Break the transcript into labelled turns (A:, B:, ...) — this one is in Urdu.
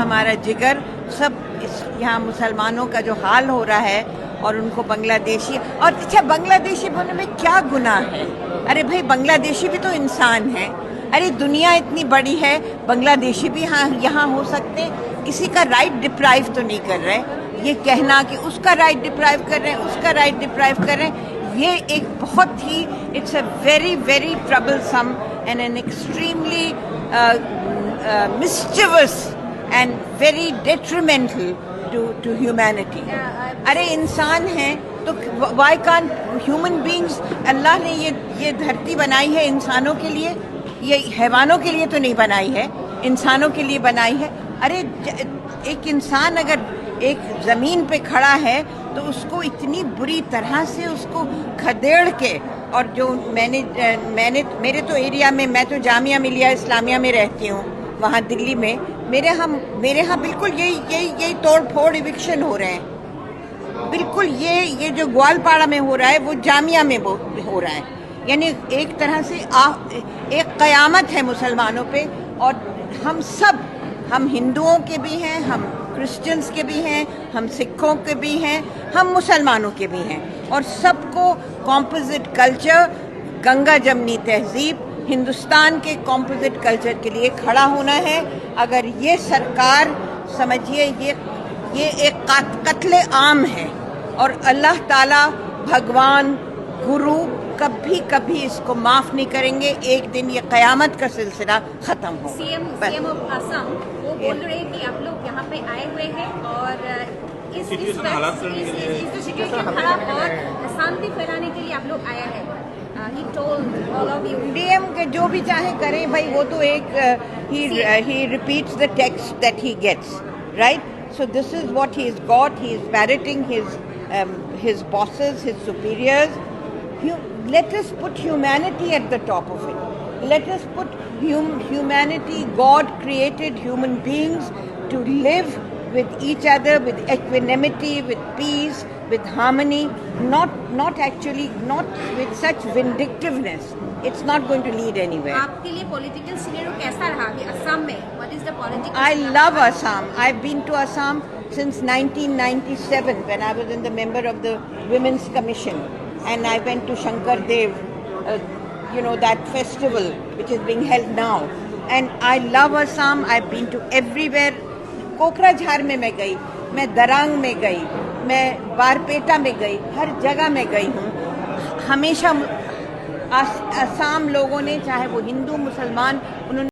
A: ہمارا جگر سب یہاں مسلمانوں کا جو حال ہو رہا ہے اور ان کو بنگلہ دیشی اور اچھا بنگلہ دیشی ہونے میں کیا گناہ ہے؟ ارے بھائی بنگلہ دیشی بھی تو انسان ہے. ارے دنیا اتنی بڑی ہے, بنگلہ دیشی بھی یہاں ہو سکتے. کسی کا رائٹ ڈپرائیو تو نہیں کر رہے. یہ کہنا کہ اس کا رائٹ ڈپرائیو کر رہے ہیں, اس کا رائٹ ڈپرائیو کر رہے ہیں, یہ ایک بہت ہی it's a very very troublesome and an extremely mischievous and very detrimental to humanity. ارے انسان ہیں تو why can't human beings, اللہ نے یہ دھرتی بنائی ہے انسانوں کے لیے, یہ حیوانوں کے لیے تو نہیں بنائی ہے, انسانوں کے لیے بنائی ہے. ارے ایک انسان اگر ایک زمین پہ کھڑا ہے تو اس کو اتنی بری طرح سے اس کو کھدیڑ کے, اور جو میں نے میرے تو ایریا میں, میں تو جامعہ ملیہ اسلامیہ میں رہتی ہوں وہاں دلی میں, میرے ہاں بالکل یہی توڑ پھوڑ ایوکشن ہو رہے ہیں. بالکل یہ جو گوالپاڑا میں ہو رہا ہے وہ جامعہ میں ہو رہا ہے. یعنی ایک طرح سے ایک قیامت ہے مسلمانوں پہ. اور ہم ہندوؤں کے بھی ہیں, ہم کرسچنس کے بھی ہیں, ہم سکھوں کے بھی ہیں, ہم مسلمانوں کے بھی ہیں, اور سب کو کمپوزٹ کلچر, گنگا جمنی تہذیب, ہندوستان کے کمپوزٹ کلچر کے لیے کھڑا ہونا ہے. اگر یہ سرکار سمجھیے یہ ایک قتل عام ہے, اور اللہ تعالیٰ بھگوان گرو کبھی اس کو معاف نہیں کریں گے. ایک دن یہ قیامت کا سلسلہ ختم ہو.
B: سی ایم آف آسام وہ بول رہے ہیں کہ آپ لوگ یہاں پہ آئے ہوئے ہیں اور اس سچویشن خراب اور شانتی پھیلانے کے لیے آپ لوگ آیا ہے. He told all of you.
A: D M کے جو بھی چاہے کریں بھائی, وہ تو ایک he repeats the text that he gets, right? So this is what he has got. He is parroting his bosses, his superiors. Let us put humanity at the top of it. Let us put humanity. God created human beings to live with each other, with equanimity, with peace, with harmony, not with such vindictiveness. It's not going to lead anywhere.
B: آپ کے لیے پولیٹیکل سینیریو کیسا رہا کہ اسام میں what is the political?
A: I love Assam. I've been to Assam since 1997 when I was the member of the Women's Commission, and I went to Shankar Dev, that festival which is being held now. And I love Assam. I've been to everywhere. Kokrajhar میں گئی, میں درانگ میں گئی, میں بارپیٹا میں گئی, ہر جگہ میں گئی ہوں. ہمیشہ آسام لوگوں نے, چاہے وہ ہندو مسلمان, انہوں نے